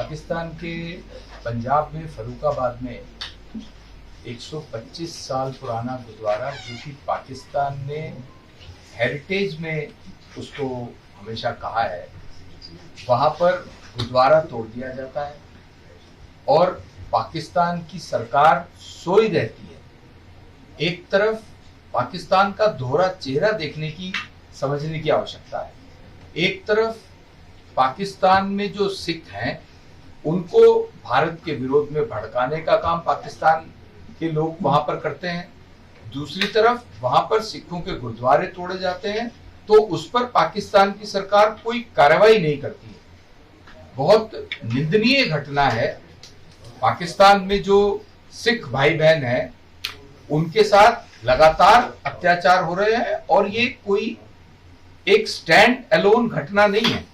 पाकिस्तान के पंजाब में फर्रुखाबाद में 125 साल पुराना गुरुद्वारा, जो कि पाकिस्तान ने हेरिटेज में उसको हमेशा कहा है, वहां पर गुरुद्वारा तोड़ दिया जाता है और पाकिस्तान की सरकार सोई रहती है। एक तरफ पाकिस्तान का दोहरा चेहरा देखने की, समझने की आवश्यकता है। एक तरफ पाकिस्तान में जो सिख हैं उनको भारत के विरोध में भड़काने का काम पाकिस्तान के लोग वहां पर करते हैं, दूसरी तरफ वहां पर सिखों के गुरुद्वारे तोड़े जाते हैं तो उस पर पाकिस्तान की सरकार कोई कार्रवाई नहीं करती है। बहुत निंदनीय घटना है। पाकिस्तान में जो सिख भाई बहन हैं उनके साथ लगातार अत्याचार हो रहे हैं और ये कोई एक स्टैंड अलोन घटना नहीं है।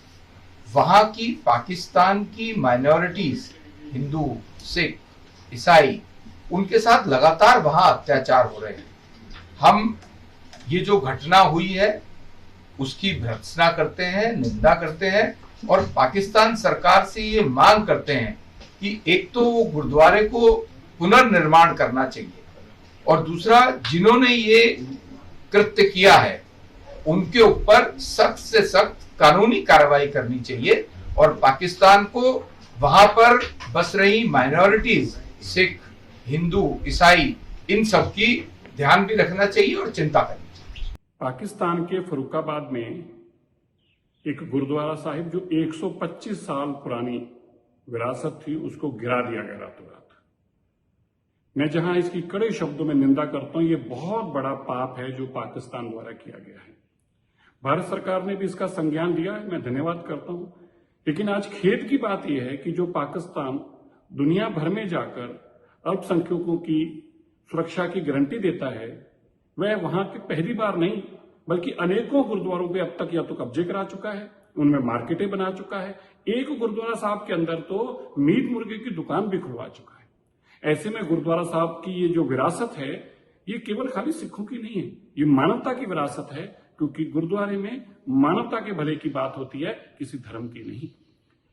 वहां की पाकिस्तान की माइनॉरिटीज, हिंदू, सिख, ईसाई, उनके साथ लगातार वहां अत्याचार हो रहे हैं। हम ये जो घटना हुई है उसकी भर्त्सना करते हैं, निंदा करते हैं और पाकिस्तान सरकार से ये मांग करते हैं कि एक तो वो गुरुद्वारे को पुनर्निर्माण करना चाहिए और दूसरा, जिन्होंने ये कृत्य किया है उनके ऊपर सख्त से सख्त कानूनी कार्रवाई करनी चाहिए और पाकिस्तान को वहां पर बस रही माइनॉरिटीज, सिख, हिंदू, ईसाई, इन सब की ध्यान भी रखना चाहिए और चिंता करनी चाहिए। पाकिस्तान के फर्रुखाबाद में एक गुरुद्वारा साहिब जो 125 साल पुरानी विरासत थी, उसको गिरा दिया गया रातों रात। मैं जहां इसकी कड़े शब्दों में निंदा करता हूं, ये बहुत बड़ा पाप है जो पाकिस्तान द्वारा किया गया है। भारत सरकार ने भी इसका संज्ञान लिया है, मैं धन्यवाद करता हूं। लेकिन आज खेद की बात यह है कि जो पाकिस्तान दुनिया भर में जाकर अल्पसंख्यकों की सुरक्षा की गारंटी देता है, वह वहां की पहली बार नहीं बल्कि अनेकों गुरुद्वारों पे अब तक या तो कब्जे करा चुका है, उनमें मार्केटें बना चुका है। एक गुरुद्वारा साहब के अंदर तो मीट मुर्गे की दुकान भी खुलवा चुका है। ऐसे में गुरुद्वारा साहब की ये जो विरासत है, ये केवल खाली सिखों की नहीं है, ये मानवता की विरासत है, क्योंकि गुरुद्वारे में मानवता के भले की बात होती है, किसी धर्म की नहीं।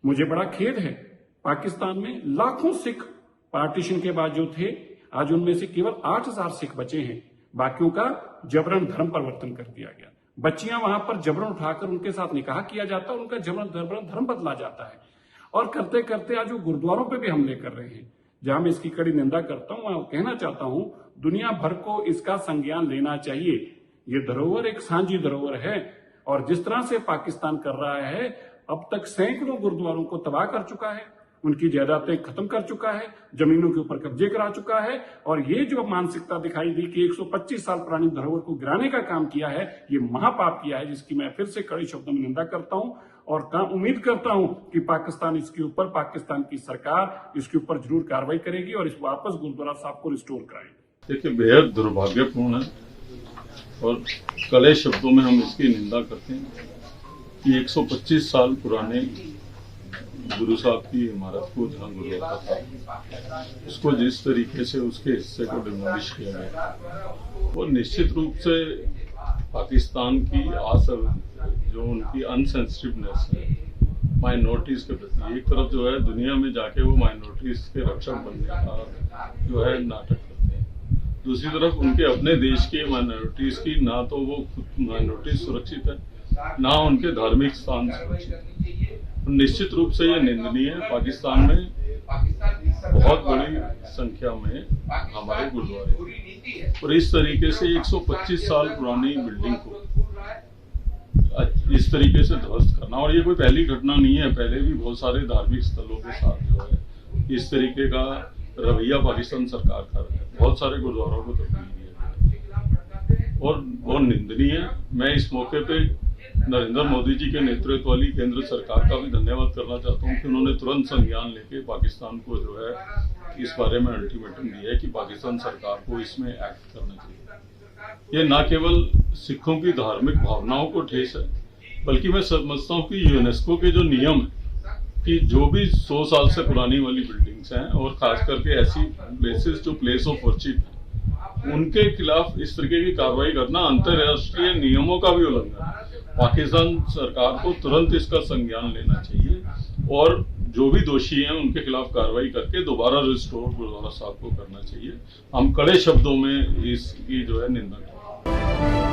मुझे बड़ा खेद है, पाकिस्तान में लाखों सिख पार्टीशन के बाद जो थे, आज उनमें से केवल 8000 सिख बचे हैं। बाकियों का जबरन धर्म परिवर्तन कर दिया गया। बच्चियां वहां पर जबरन उठाकर उनके साथ निकाह किया जाता है, उनका जबरन धर्म बदला जाता है और करते करते आज वो गुरुद्वारों पे भी हमले कर रहे हैं। जहां मैं इसकी कड़ी निंदा करता हूं, मैं कहना चाहता हूं दुनिया भर को इसका संज्ञान लेना चाहिए। ये धरोहर एक सांझी धरोहर है और जिस तरह से पाकिस्तान कर रहा है, अब तक सैकड़ों गुरुद्वारों को तबाह कर चुका है, उनकी जायदादें खत्म कर चुका है, जमीनों के ऊपर कब्जे करा चुका है और ये जो मानसिकता दिखाई दी कि 125 साल पुरानी धरोहर को गिराने का काम किया है, ये महापाप किया है, जिसकी मैं फिर से कड़े शब्दों में निंदा करता हूं और उम्मीद करता हूं कि पाकिस्तान इसके ऊपर, पाकिस्तान की सरकार इसके ऊपर जरूर कार्रवाई करेगी और इस वापस गुरुद्वारा साहब को रिस्टोर कराएगी। देखिए, बेहद दुर्भाग्यपूर्ण है और कड़े शब्दों में हम इसकी निंदा करते हैं कि 125 साल पुराने गुरु साहब की इमारत को, जहाँ गुरुद्वारा था, उसको जिस तरीके से उसके हिस्से को डिमोलिश किया गया, वो निश्चित रूप से पाकिस्तान की जो उनकी अनसेंसिटिवनेस है माइनॉरिटीज के प्रति, एक तरफ जो है दुनिया में जाके वो माइनॉरिटीज के रक्षक बनने का जो है नाटक करते हैं, दूसरी तरफ उनके अपने देश के माइनॉरिटीज की ना तो वो खुद माइनॉरिटीज सुरक्षित है, ना उनके धार्मिक स्थान सुरक्षित है। निश्चित रूप से ये निंदनीय है। पाकिस्तान में बहुत बड़ी संख्या में हमारे गुरुद्वारे और इस तरीके से 125 साल पुरानी बिल्डिंग को इस तरीके से ध्वस्त करना, और ये कोई पहली घटना नहीं है, पहले भी बहुत सारे धार्मिक स्थलों के साथ जो है इस तरीके का रवैया पाकिस्तान सरकार कर रहा है। बहुत सारे गुरुद्वारों को तब्दील किया और बहुत निंदनीय है। मैं इस मौके पे नरेंद्र मोदी जी के नेतृत्व वाली केंद्र सरकार का भी धन्यवाद करना चाहता हूं कि उन्होंने तुरंत संज्ञान लेके पाकिस्तान को जो है इस बारे में अल्टीमेटम दिया है कि पाकिस्तान सरकार को इसमें एक्ट करना चाहिए। ये न केवल सिखों की धार्मिक भावनाओं को ठेस है, बल्कि मैं समझता हूं कि यूनेस्को के जो नियम है कि जो भी 100 साल से पुरानी वाली बिल्डिंग्स हैं और खास करके ऐसी प्लेसेस जो प्लेस ऑफ वर्शिप है, उनके खिलाफ इस तरीके की कार्रवाई करना अंतर्राष्ट्रीय नियमों का भी उल्लंघन है। पाकिस्तान सरकार को तुरंत इसका संज्ञान लेना चाहिए और जो भी दोषी हैं उनके खिलाफ कार्रवाई करके दोबारा रिस्टोर गुरुद्वारा साहब को करना चाहिए। हम कड़े शब्दों में इसकी जो है निंदा करें।